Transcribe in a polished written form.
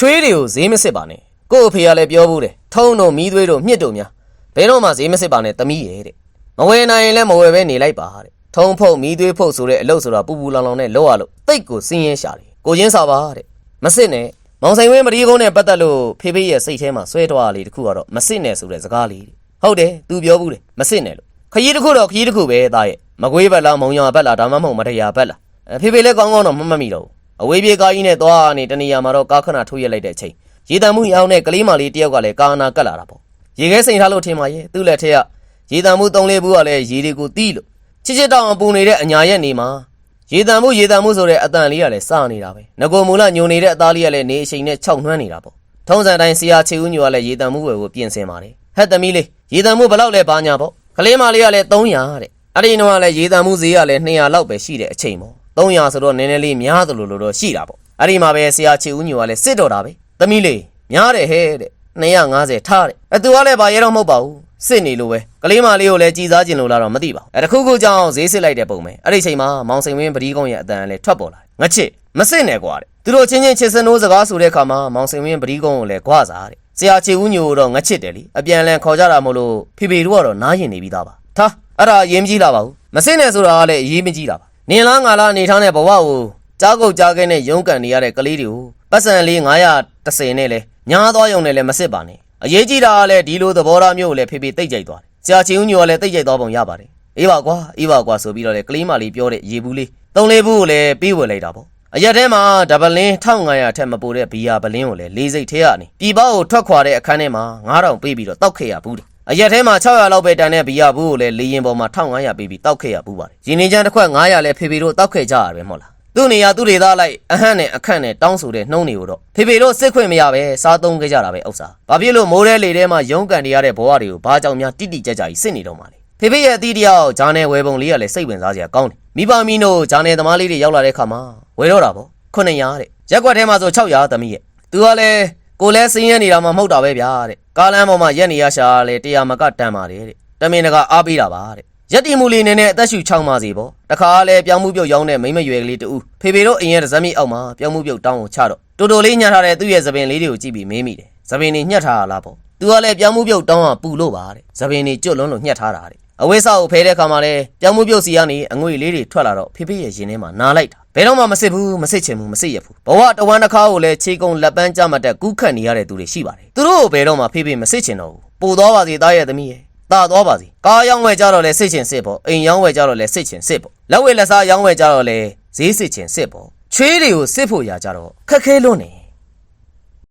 ချွေးတွေကိုဈေးမစစ်ပါနဲ့ကို့အဖေကလည်းပြောဘူးတယ်ထုံးတို့မီးသွေးတို့မြစ်တို့များဘယ်တော့မှဈေးမစစ်ပါနဲ့သမီးရဲ့တဲ့မဝယ်နိုင်ရင်လည်းမဝယ်ပဲနေလိုက်ပါတဲ့ထုံးဖုတ်မီးသွေးဖုတ်ဆိုတဲ့အလုပ်ဆိုတာပူပူလောင်လောင်နဲ့လောက်ရလို့တိတ်ကိုစင်းရဲရှာတယ်ကိုချင်းစာပါတဲ့မစစ်နဲ့မောင်စိန်ဝင်းမဒီကုန်းနဲ့ပတ်သက်လို့ဖေဖေရဲ့စိတ်ထဲမှာဆွဲထွားလေးတခုကတော့မစစ်နဲ့ဆိုတဲ့စကားလေးဟုတ်တယ်သူပြောဘူးတယ်မစစ်နဲ့လို့ခရီးတစ်ခုတော့ခရီးတစ်ခုပဲသားရဲ့မကွေးဘက်လားမုံရွာဘက်လားဒါမှမဟုတ်မတရားဘက်လားဖေဖေလည်းကောင်းကောင်းတော့မမိတော့ဘူးအဝေးပြေးကားကြီးနဲ့သွားနေတနေရာမှာတော့ကားခဏထိုးရက်လိုက်တဲ့အချိန်ရေတံမှုရောင်းတဲ့ကလေးမလေးတယောက်ကလည်းကာနာကတ်လာတာပေါ့ရေခဲစိန်ထားလို့ထင်ပါရဲ့သူ့လက်ထက်ကရေတံမှု3-4ဘူးကလည်းရေတွေကိုတီးလို့ချစ်တောင်အပူနေတဲ့အညာရက်နေမှာရေတံမှုဆိုတဲ့အတန်လေးကလည်းစနေတာပဲငကိုမူလညုံနေတဲ့အသားလေးကလည်းနေအချိန်နဲ့6နှွမ်းနေတာပေါ့ထုံးစံတိုင်းဆရာချေဦးညိုကလည်းရေတံမှုဝယ်ကိုပြင်ဆင်ပါတယ်ဟဲ့သမီးလေးရေတံမှုဘလောက်လဲပါညာပေါ့ကလေးမလေးကလည်း300တဲ့အဲ့ဒီတော့လည်းရေတံမှုဈေးကလည်း200လောက်ပဲရှိတဲ့အချိန်ပေါ့300ဆိုတော့နည်းနည်းလေးများသလိုလိုတော့ရှိတာပေါ့အဲ့ဒီမှာပဲဆရာချေဦးညိုကလည်းစစ်တော်တာပဲသမီးလေးများတယ်ဟဲ့တဲ့250ထားတဲ့သူကလည်းဘာရဲတော့မဟုတ်ပါဘူးစစ်နေလို့ပဲကလေးမလေးကိုလည်းကြည်စားကျင်လို့လားတော့မသိပါဘူးတခုခုကြောင့်ဈေးစစ်လိုက်တဲ့ပုံပဲအဲ့ဒီချိန်မှာမောင်စိန်ဝင်းပဒီကုန်းရဲ့အတန်လည်းထွက်ပေါ်လာငချစ်မစစ်နဲ့ကွာတဲ့သူတို့ချင်းချင်းချစ်စနိုးစကားဆိုတဲ့အခါမှာမောင်စိန်ဝင်းပဒီကုန်းကိုလည်းကြွားစားတဲ့ဆရာချေဦးညိုတော့ငချစ်တယ်လीအပြန်လန်ခေါ်ကြတာမို့လို့ဖေဖေတို့ကတော့နားရင်နေပြီးသားပါထားအဲ့ဒါရေးမကြည့်လာပါဘူးမစစ်နဲ့ဆိုတာကလည်းရေးမကြည့်လာပါနင်လားငါလားအနေထားနဲ့ဘဝကိုကြားကုတ်ကြားခဲနဲ့ရုန်းကန်နေရတဲ့ကလေးတွေကိုပတ်စံလေး910နဲ့လဲညားသွားရုံနဲ့လဲမစစ်ပါနဲ့အရေးကြီးတာကလည်းဒီလိုသဘောထားမျိုးကိုလည်းဖေဖေတိတ်ကြိုက်သွားတယ်ဆရာချင်းဦးညိုကလည်းတိတ်ကြိုက်သွားပုံရပါတယ်အေးပါကွာဆိုပြီးတော့လေကလေးမလေးပြောတဲ့ရေဘူးလေး3-4ဘူးကိုလည်းပေးဝယ်လိုက်တာပေါ့အရက်ထဲမှာဒဗလင်း1500ထက်မပိုတဲ့ဘီယာပလင်းကိုလည်းလေးစိတ်ထဲကနေပြည်ပကိုထွက်ခွာတဲ့အခန်းထဲမှာ9000ပေးပြီးတော့တောက်ခဲ့ရဘူးတယ်အရက်ထဲမှာ600လောက်ပဲတန်တဲ့ဘီယာဘူးကိုလည်းလေရင်ပေါ်မှာ1500ပေးပြီးတောက်ခဲ့ရဘူးပါတယ်ရင်းနေချမ်းတစ်ခွက်900လည်းဖေဖေတို့တောက်ခဲ့ကြရပဲမဟုတ်လားသူ့နေရာသူ့ဒေသလိုက်အဟန့်နဲ့အခန့်နဲ့တောင်းဆိုတဲ့နှုံးတွေကိုတော့ဖေဖေတို့စစ်ခွင့်မရပဲစားသုံးခဲ့ကြတာပဲဥစ္စာဘာဖြစ်လို့မိုးတဲ့လေထဲမှာရုန်းကန်နေရတဲ့ဘဝတွေကိုဘာကြောင့်များတိတိကျကျကြီးစစ်နေတော့မှလဲဖေဖေရဲ့အတီးတယောက်ဂျာနယ်ဝယ်ပုံလေးကလည်းစိတ်ဝင်စားစရာကောင်းတယ်မိဘမီနိုဂျာနယ်သမားလေးတွေရောက်လာတဲ့ခါမှာဝယ်တော့တာပေါ့900တဲ့ရက်ွက်ထဲမှာဆို600သမီးရဲ့သူကလည်းကိုလဲစင်းရဲနေတာမှမဟုတ်တာပဲဗျာတဲ့ကားလမ်းပေါ်မှာရက်နေရရှာလဲ100မကတန်ပါတယ်တဲ့တမင်တကအားပေးတာပါတဲ့ရက်တီမူလေးနဲ့အသက်ရှူ6ပါစီပေါ့တခါလဲပြောင်းမှုပြုတ်ရောင်းတဲ့မိမရွယ်ကလေးတူဖေဖေတို့အိမ်ရဲ့ဇက်မိအောက်မှာပြောင်းမှုပြုတ်တောင်းကိုချတော့တိုတိုလေးညှက်ထားတဲ့သူ့ရဲ့သပင်လေးတွေကိုကြည့်ပြီးမေးမိတယ်သပင်တွေညှက်ထားတာလားပေါ့သူကလည်းပြောင်းမှုပြုတ်တောင်းကပူလို့ပါတဲ့သပင်တွေကျွတ်လွန်းလို့ညှက်ထားတာတဲ့အဝိစာကိုဖဲတဲ့ခါမှာလဲပြောင်းမှုပြုတ်စီကနေအငွေလေးတွေထွက်လာတော့ဖေဖေရဲ့ရင်ထဲမှာနားလိုက်တာဘယ်တော့မှမစစ်ဘူးမစစ်ချင်ဘူးမစစ်ရဘူးဘဝတဝမ်းတစ်ခါကိုလည်းခြေကုံလက်ပန်းကြမတက်ကူးခတ်နေရတဲ့သူတွေရှိပါတယ်သူတို့ကိုဘယ်တော့မှဖေဖေမစစ်ချင်တော့ဘူးပို့သွားပါစေသားရဲ့သမီးရဲ့တာသွားပါစီကားရောင်းဝယ်ကြတော့လဲစစ်ချင်စစ်ပေါ့အိမ်ရောင်းဝယ်ကြတော့လဲစစ်ချင်စစ်ပေါ့လက်ဝဲလက်စားရောင်းဝယ်ကြတော့လဲဈေးစစ်ချင်စစ်ပေါ့ချွေးတွေကိုစစ်ဖို့ရကြတော့ခက်ခဲလွန်းနေ